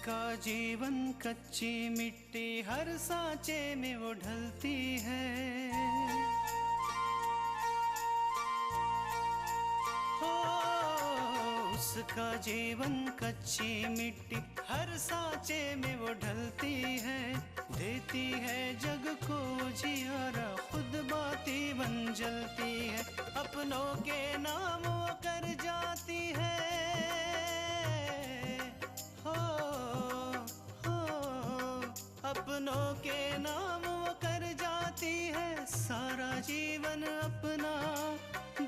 उसका जीवन कच्ची मिट्टी हर सांचे में वो ढलती है। हो उसका जीवन कच्ची मिट्टी हर सांचे में वो ढलती है। देती है जग को जियारा, खुद बाती बन जलती है। अपनों के नाम वो कर जाती है। अपनों के नाम वो कर जाती है। सारा जीवन अपना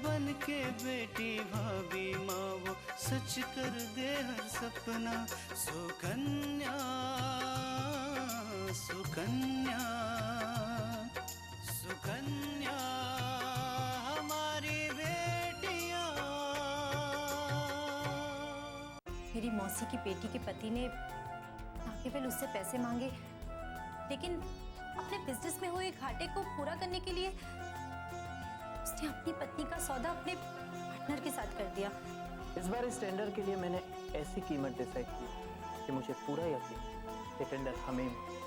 बन के बेटी भाभी माँ वो सच कर दे हर सपना। सुकन्या सुकन्या सुकन्या हमारी बेटियाँ। मेरी मौसी की बेटी के पति ने ना केवल उससे पैसे मांगे, लेकिन अपने बिजनेस में हुए घाटे को पूरा करने के लिए उसने अपनी पत्नी का सौदा अपने पार्टनर के साथ कर दिया। इस बार इस टेंडर के लिए मैंने ऐसी कीमत डिसाइड की कि मुझे पूरा यकीन ये टेंडर हमें मिले।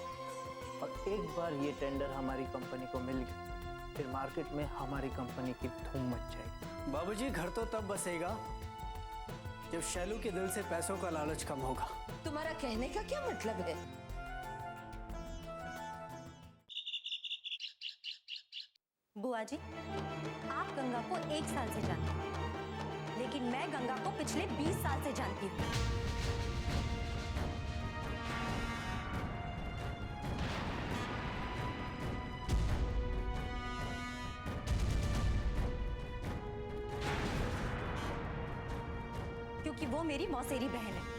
और एक बार ये टेंडर हमारी कंपनी को मिल गया, फिर मार्केट में हमारी कंपनी की धूम मच जाएगी। बाबूजी, घर तो तब बसेगा जब शैलू के दिल से पैसों का लालच कम होगा। तुम्हारा कहने का क्या मतलब है? बुआ जी, आप गंगा को 1 साल से जानती हैं, लेकिन मैं गंगा को पिछले 20 साल से जानती हूँ। क्योंकि वो मेरी मौसेरी बहन है।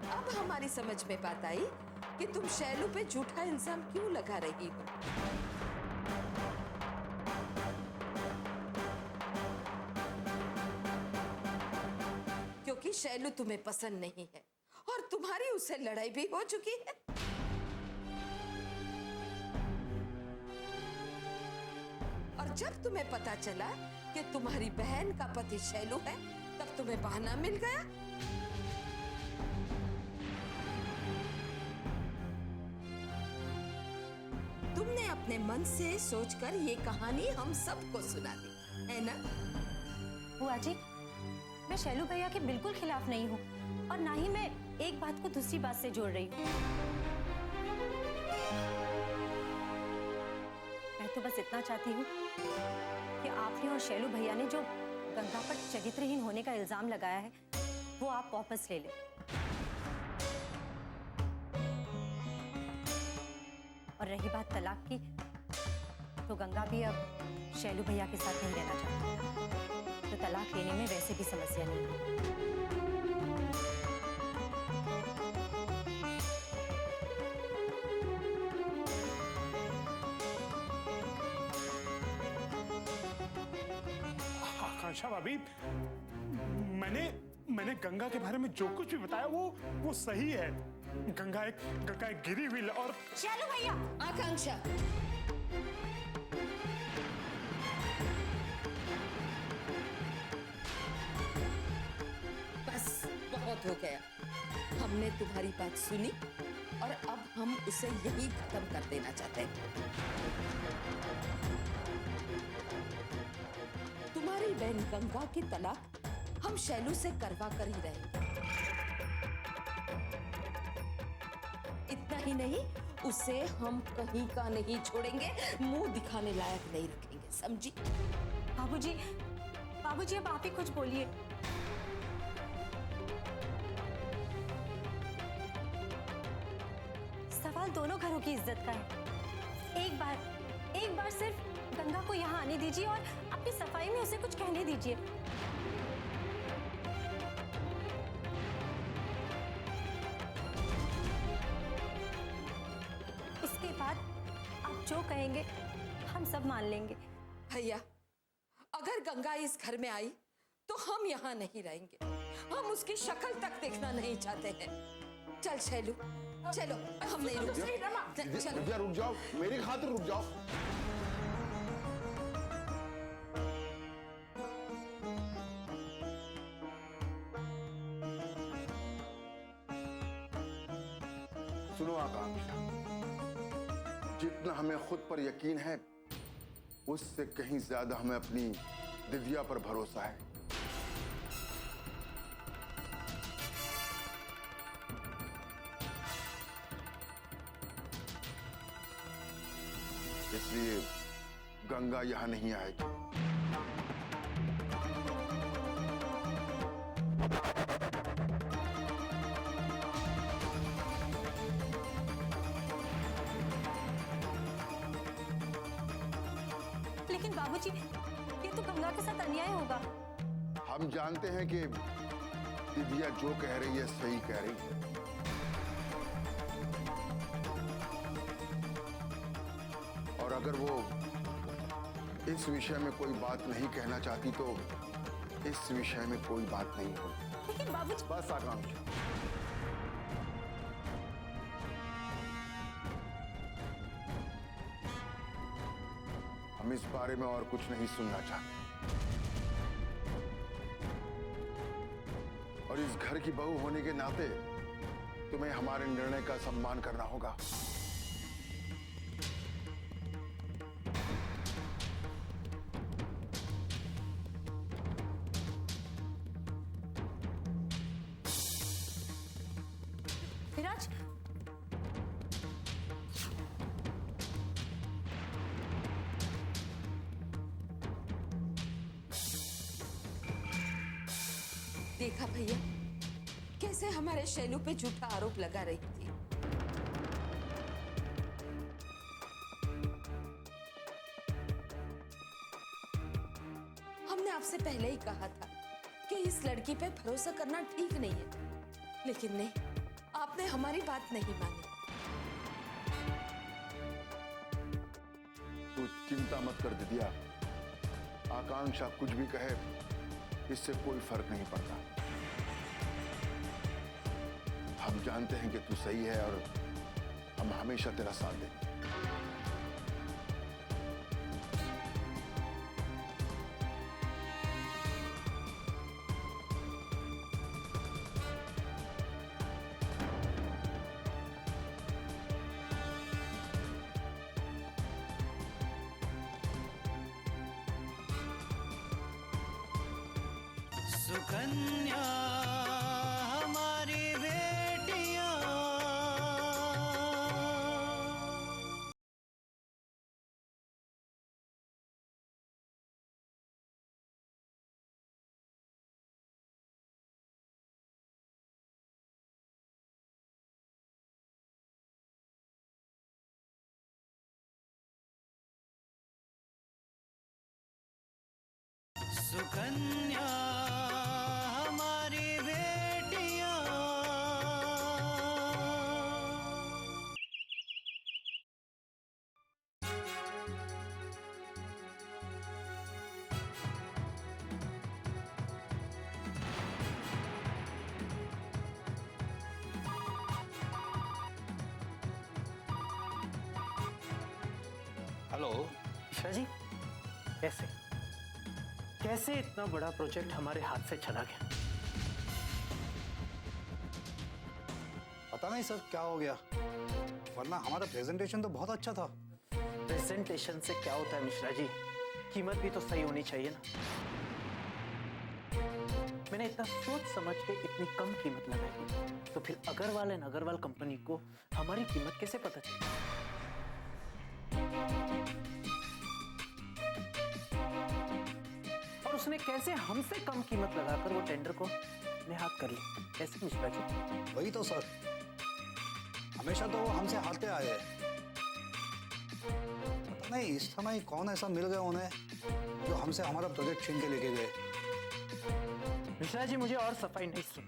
अब हमारी समझ में बात आई कि तुम शैलू पे झूठा इल्जाम क्यों लगा रही हो। क्योंकि शैलू तुम्हें पसंद नहीं है और तुम्हारी उससे लड़ाई भी हो चुकी है। और जब तुम्हें पता चला कि तुम्हारी बहन का पति शैलू है, तब तुम्हें बहाना मिल गया। तुमने अपने मन से सोचकर ये कहानी हम सबको सुना दी, है ना? बुआ जी, मैं शैलू भैया के बिल्कुल खिलाफ नहीं हूँ, और ना ही मैं एक बात को दूसरी बात से जोड़ रही हूँ। मैं तो बस इतना चाहती हूँ कि आपने और शैलू भैया ने जो गंगा पर चरित्रहीन होने का इल्जाम लगाया है, वो आप वापस ले लें। और रही बात तलाक की, तो गंगा भी अब शैलू भैया के साथ नहीं रहना चाहती, तो तलाक लेने में वैसे भी समस्या नहीं है। आकांक्षा भाभी, मैंने गंगा के बारे में जो कुछ भी बताया वो सही है। गंगा एक गिरी हुई और शैलू भैया! आकांक्षा, बस बहुत हो गया। हमने तुम्हारी बात सुनी और अब हम उसे यही खत्म कर देना चाहते हैं। तुम्हारी बहन गंगा की तलाक हम शैलू से करवा कर ही रहेंगे। इतना ही नहीं, उसे हम कहीं का नहीं छोड़ेंगे, मुंह दिखाने लायक नहीं रखेंगे। समझी? बाबूजी, बाबूजी अब आप ही कुछ बोलिए। सवाल दोनों घरों की इज्जत का है। एक बार सिर्फ गंगा को यहाँ आने दीजिए और अपनी सफाई में उसे कुछ कहने दीजिए। इसके बाद आप जो कहेंगे हम सब मान लेंगे। भैया, अगर गंगा इस घर में आई तो हम यहाँ नहीं रहेंगे। हम उसकी शक्ल तक देखना नहीं चाहते हैं। चल शैलू, चलो, हम नहीं रुक सकते। चलो। दिव्या रुक जाओ, मेरी खातिर रुक जाओ। सुनो आकांक्षा, जितना हमें खुद पर यकीन है उससे कहीं ज्यादा हमें अपनी दिव्या पर भरोसा है। इसलिए गंगा यहां नहीं आएगी। लेकिन बाबूजी, ये तो गंगा के साथ अन्याय होगा। हम जानते हैं कि दिव्या जो कह रही है सही कह रही है, और अगर वो इस विषय में कोई बात नहीं कहना चाहती तो इस विषय में कोई बात नहीं होगी। लेकिन बाबूजी, बस आकांक्षा, हम इस बारे में और कुछ नहीं सुनना चाहते, और इस घर की बहू होने के नाते तुम्हें हमारे निर्णय का सम्मान करना होगा। विराज, देखा भैया, कैसे हमारे शैलू पे झूठा आरोप लगा रही थी। हमने आपसे पहले ही कहा था कि इस लड़की पे भरोसा करना ठीक नहीं है, लेकिन नहीं, आपने हमारी बात नहीं मानी। तू चिंता मत कर दिव्या, आकांक्षा कुछ भी कहे इससे कोई फर्क नहीं पड़ता। हम जानते हैं कि तू सही है और हम हमेशा तेरा साथ देंगे। सुकन्या हमारी बेटियां, सुकन्या हमारी बेटियां। हेलो। ईशा जी, कैसे कैसे इतना बड़ा प्रोजेक्ट हमारे हाथ से चला गया? पता नहीं सर क्या हो गया, वरना हमारा प्रेजेंटेशन तो बहुत अच्छा था। प्रेजेंटेशन से क्या होता है मिश्रा जी, कीमत भी तो सही होनी चाहिए ना। मैंने इतना सोच समझ के इतनी कम कीमत लगाई, तो फिर अग्रवाल एंड अग्रवाल कंपनी को हमारी कीमत कैसे पता चली? उसने कैसे हमसे कम कीमत लगाकर वो टेंडर को अपने हाथ कर ली? कैसे मिश्रा जी? वही तो सर, हमेशा तो वो हमसे हारते आए हैं। पता नहीं इस समय कौन ऐसा मिल गया उन्हें जो हमसे हमारा प्रोजेक्ट छीन के लेके गए। मिश्रा जी, मुझे और सफाई नहीं सुन।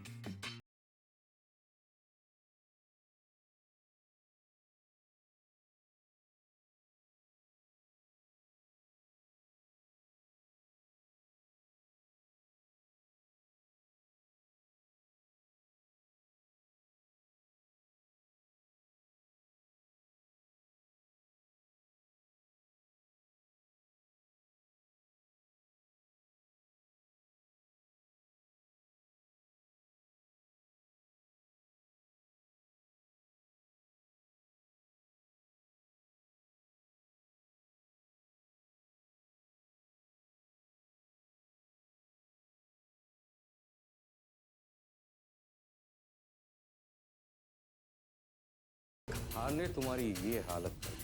हार ने तुम्हारी ये हालत कर दी।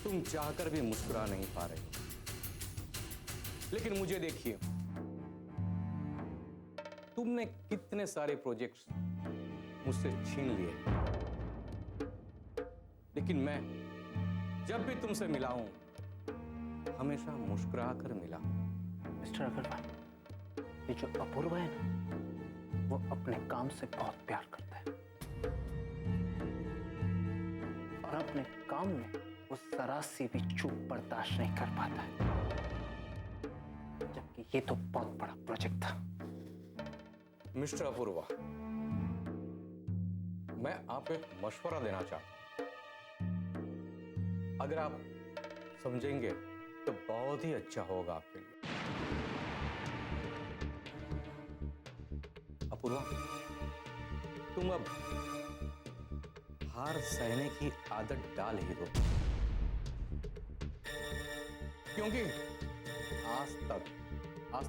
तुम चाहकर भी मुस्कुरा नहीं पा रहे हो। लेकिन मुझे देखिए, तुमने कितने सारे प्रोजेक्ट्स मुझसे छीन लिए, लेकिन मैं जब भी तुमसे मिला हूं हमेशा मुस्कुरा कर मिला। मिस्टर अग्रवाल, ये जो अपूर्व है ना, वो अपने काम से बहुत प्यार करता है और अपने काम में वो जरा सी भी चूक बर्दाश्त नहीं कर पाता है, जबकि ये तो बहुत बड़ा प्रोजेक्ट था। मिस्टर अपूर्वा, मैं आपको एक मशवरा देना चाहता हूं। अगर आप समझेंगे तो बहुत ही अच्छा होगा आपके लिए। अपूर्वा, तुम अब हार सहने की आदत डाल ही दो, क्योंकि आज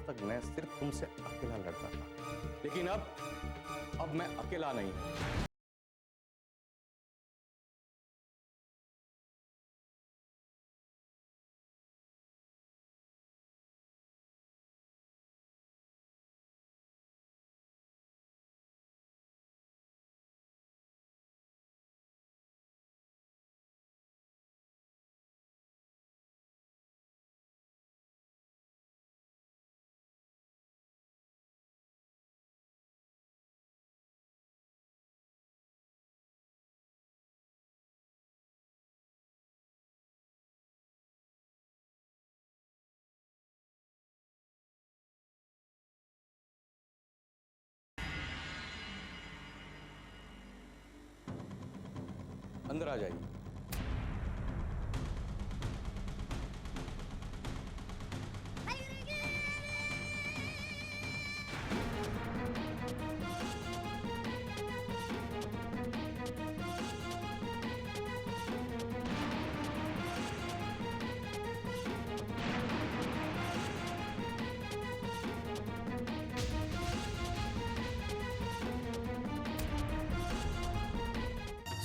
तक मैं सिर्फ तुमसे अकेला लड़ता था, लेकिन अब मैं अकेला नहीं हूं। अंदर आ जाइए।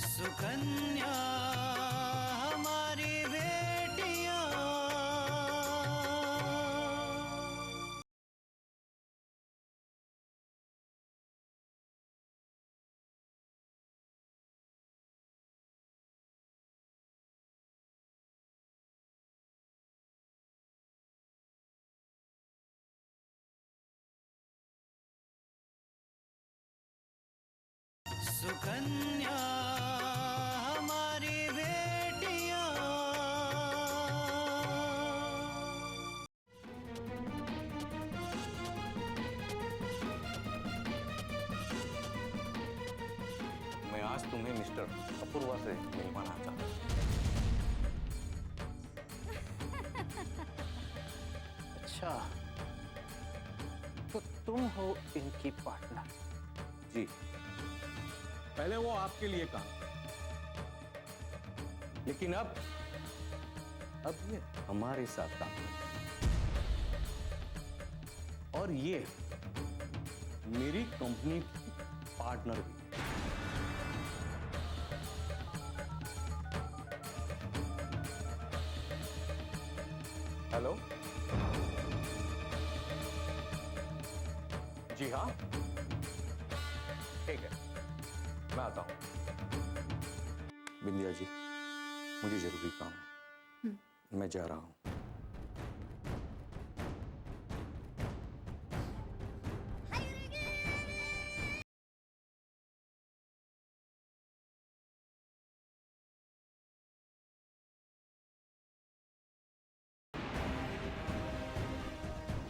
सुकन्या हमारी बेटियां, सुकन्या हमारी बेटियां। मैं आज तुम्हें मिस्टर अपूर्वा से मिलवाना चाहता हूं। अच्छा, तो तुम हो इनकी पार्टनर? जी, पहले वो आपके लिए काम, लेकिन अब ये हमारे साथ काम करें। और ये मेरी कंपनी की पार्टनर भी। हेलो। जी हाँ, ठीक है, मैं आता हूँ। बिंदिया जी, मुझे जरूरी काम है, मैं जा रहा हूँ।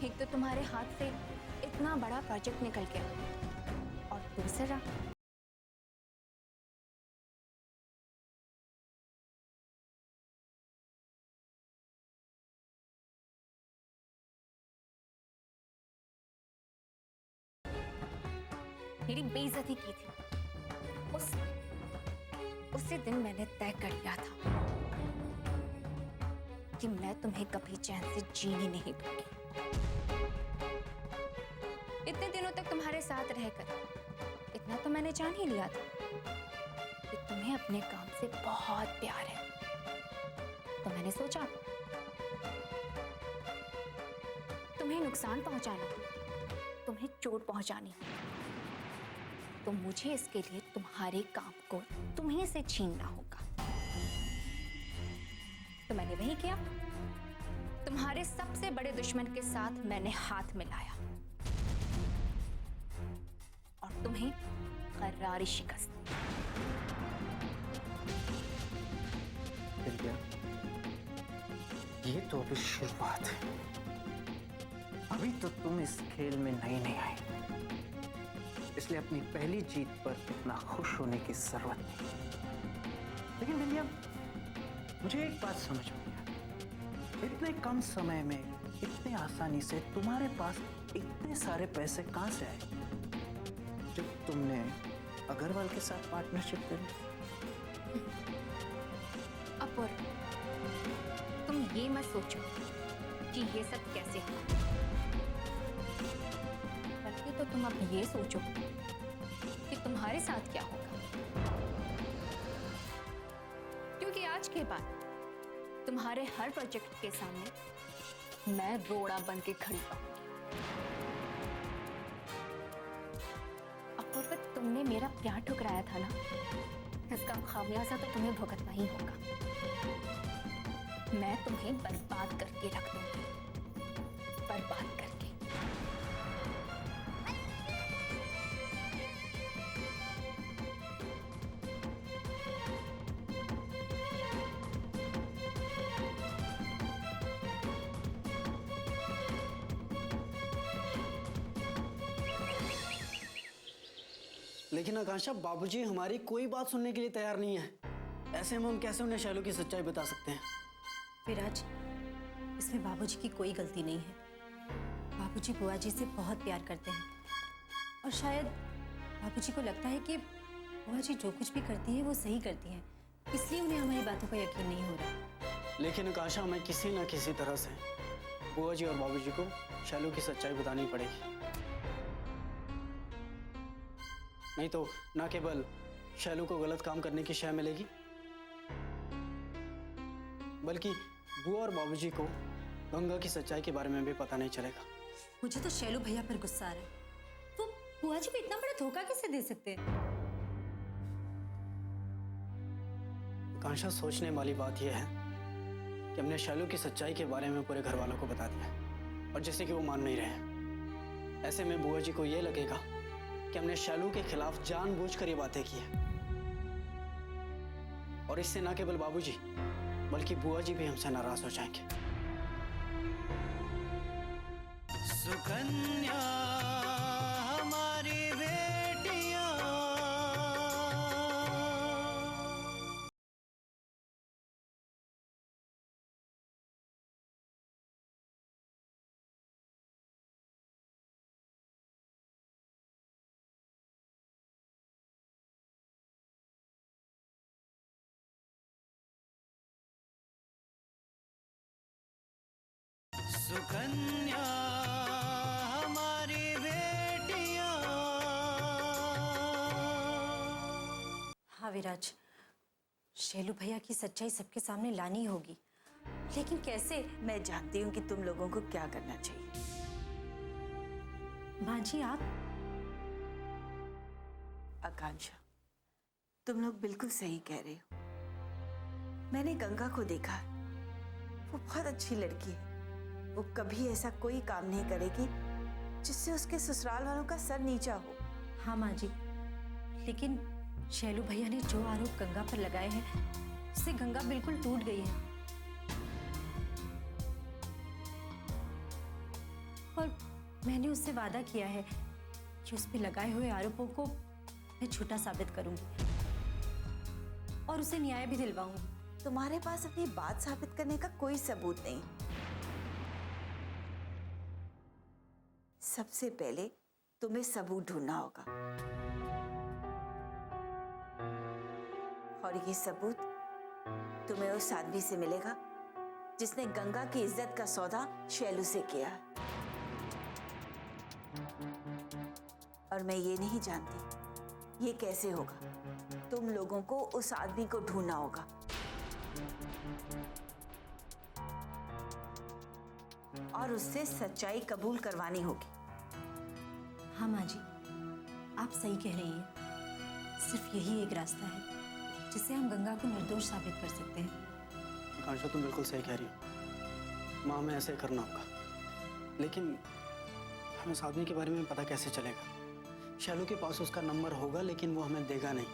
एक तो तुम्हारे हाथ से इतना बड़ा प्रोजेक्ट निकल गया और दूसरा मेरी बेइज्जती की थी। उसी दिन मैंने तय कर लिया था कि मैं तुम्हें कभी चैन से जीने नहीं दूंगी। इतने दिनों तक तुम्हारे साथ रहकर इतना तो मैंने जान ही लिया था कि तुम्हें अपने काम से बहुत प्यार है। तो मैंने सोचा तुम्हें नुकसान पहुंचाना, तुम्हें चोट पहुंचानी, तो मुझे इसके लिए तुम्हारे काम को तुम्हीं से छीनना होगा। तो मैंने वही किया। तुम्हारे सबसे बड़े दुश्मन के साथ मैंने हाथ मिलाया और तुम्हें करारी शिकस्त दी। बिंदिया, ये तो अभी शुरुआत है। अभी तो तुम इस खेल में नई आई, इसलिए अपनी पहली जीत पर इतना खुश होने की जरूरत नहीं। लेकिन बिंदिया, मुझे एक बात समझ में नहीं आई, इतने कम समय में इतने आसानी से तुम्हारे पास इतने सारे पैसे कहां से आए जब तुमने अग्रवाल के साथ पार्टनरशिप करी? अपूर्व, तुम ये मत सोचो कि ये सब कैसे हुआ, बल्कि तो तुम अब ये सोचो कि तुम्हारे साथ क्या होगा। क्योंकि आज के बाद तुम्हारे हर प्रोजेक्ट के सामने मैं रोड़ा बन के खड़ी रहूंगी। अपूर्व, तुमने मेरा प्यार ठुकराया था ना, इसका खामियाजा तो तुम्हें भुगतना ही होगा। मैं तुम्हें बर्बाद करके रख दूंगी, बर्बाद करके। लेकिन आकांक्षा, बाबूजी हमारी कोई बात सुनने के लिए तैयार नहीं है। ऐसे में हम कैसे उन्हें शैलू की सच्चाई बता सकते हैं? विराज, इसमें बाबूजी की कोई गलती नहीं है। बाबूजी बुआ जी से बहुत प्यार करते हैं और शायद बाबूजी को लगता है कि बुआ जी जो कुछ भी करती है वो सही करती हैं, इसलिए उन्हें हमारी बातों का यकीन नहीं हो रहा। लेकिन आकांक्षा, हमें किसी न किसी तरह से बुआ जी और बाबूजी को शैलू की सच्चाई बतानी पड़ेगी। नहीं तो न केवल शैलू को गलत काम करने की शय मिलेगी, बल्कि बुआ और बाबूजी को गंगा की सच्चाई के बारे में भी पता नहीं चलेगा। मुझे तो शैलू भैया पर गुस्सा आ रहा है। वो बुआ जी को इतना बड़ा धोखा कैसे दे सकते हैं? आकांक्षा, सोचने वाली बात यह है कि हमने शैलू की सच्चाई के बारे में पूरे घर वालों को बता दिया और जैसे कि वो मान नहीं रहे। ऐसे में बुआ जी को यह लगेगा कि हमने शैलू के खिलाफ जानबूझकर ये बातें की है और इससे न केवल बाबूजी बल्कि बुआ जी भी हमसे नाराज हो जाएंगे। सुकन्या हमारी बेटियां, सुकन्या हमारी बेटियां। हाँ विराज, शैलू भैया की सच्चाई सबके सामने लानी होगी, लेकिन कैसे? मैं जानती हूँ कि तुम लोगों को क्या करना चाहिए। माँ जी, आप आकांक्षा, तुम लोग बिल्कुल सही कह रहे हो। मैंने गंगा को देखा है, वो बहुत अच्छी लड़की है। वो कभी ऐसा कोई काम नहीं करेगी जिससे उसके ससुराल वालों का सर नीचा हो। हाँ माँ जी, लेकिन शैलू भैया ने जो आरोप गंगा पर लगाए हैं उससे गंगा बिल्कुल टूट गई है। और मैंने उससे वादा किया है कि उस पे लगाए हुए आरोपों को मैं झूठा साबित करूंगी और उसे न्याय भी दिलवाऊंगी। तुम्हारे पास अपनी बात साबित करने का कोई सबूत नहीं। सबसे पहले तुम्हें सबूत ढूंढना होगा, और ये सबूत तुम्हें उस आदमी से मिलेगा जिसने गंगा की इज्जत का सौदा शैलू से किया है। और मैं ये नहीं जानती ये कैसे होगा। तुम लोगों को उस आदमी को ढूंढना होगा। और उससे सच्चाई कबूल करवानी होगी। हाँ माँ जी, आप सही कह रही हैं। सिर्फ यही एक रास्ता है जिससे हम गंगा को निर्दोष साबित कर सकते हैं। आकांक्षा, तुम बिल्कुल सही कह रही हो। माँ, हमें ऐसे करना होगा, लेकिन हमें उस आदमी के बारे में पता कैसे चलेगा? शैलू के पास उसका नंबर होगा, लेकिन वो हमें देगा नहीं।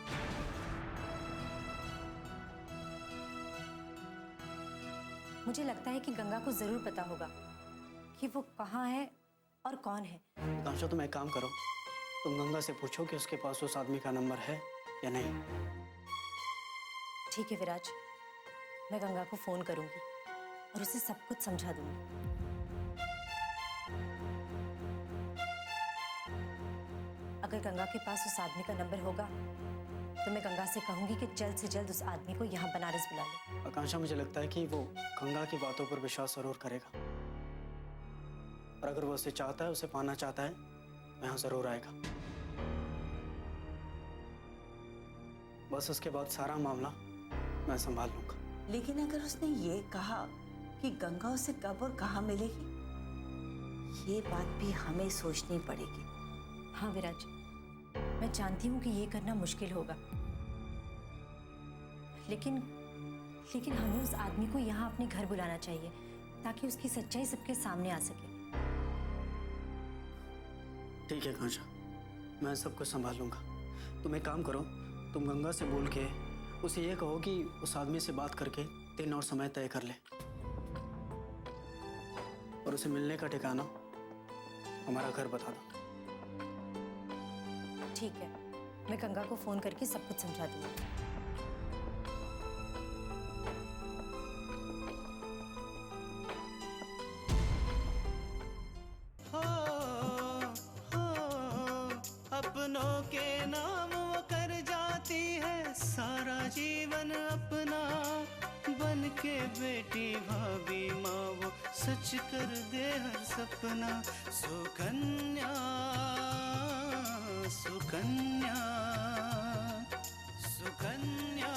मुझे लगता है कि गंगा को जरूर पता होगा कि वो कहाँ है और कौन है। आकांक्षा, तुम एक काम करो, तुम गंगा से पूछो कि उसके पास उस आदमी का नंबर है या नहीं। ठीक है विराज, मैं गंगा को फोन करूंगी और उसे सब कुछ समझा दूंगी। अगर गंगा के पास उस आदमी का नंबर होगा तो मैं गंगा से कहूंगी कि जल्द से जल्द उस आदमी को यहाँ बनारस बुला ले। आकांक्षा, मुझे लगता है कि वो गंगा की बातों पर विश्वास जरूर करेगा, और अगर वो उसे चाहता है, उसे पाना चाहता है, तो यहाँ जरूर आएगा। बस उसके बाद सारा मामला मैं संभाल लूंगा। लेकिन अगर उसने ये कहा कि गंगा उसे कब और कहाँ मिलेगी, ये बात भी हमें सोचनी पड़ेगी। हाँ विराज, मैं जानती हूँ कि ये करना मुश्किल होगा, लेकिन हमें उस आदमी को यहाँ अपने घर बुलाना चाहिए ताकि उसकी सच्चाई सबके सामने आ सके। ठीक है आकांक्षा, मैं सब कुछ संभाल लूंगा। तुम एक काम करो, तुम गंगा से बोल के उसे ये कहो कि उस आदमी से बात करके दिन और समय तय कर ले, और उसे मिलने का ठिकाना हमारा घर बता दो। ठीक है, मैं गंगा को फोन करके सब कुछ समझा दूंगी। अपनों के नाम वो कर जाती है सारा जीवन अपना, बन के बेटी भाभी माँ वो सच कर दे हर सपना। सुकन्या सुकन्या सुकन्या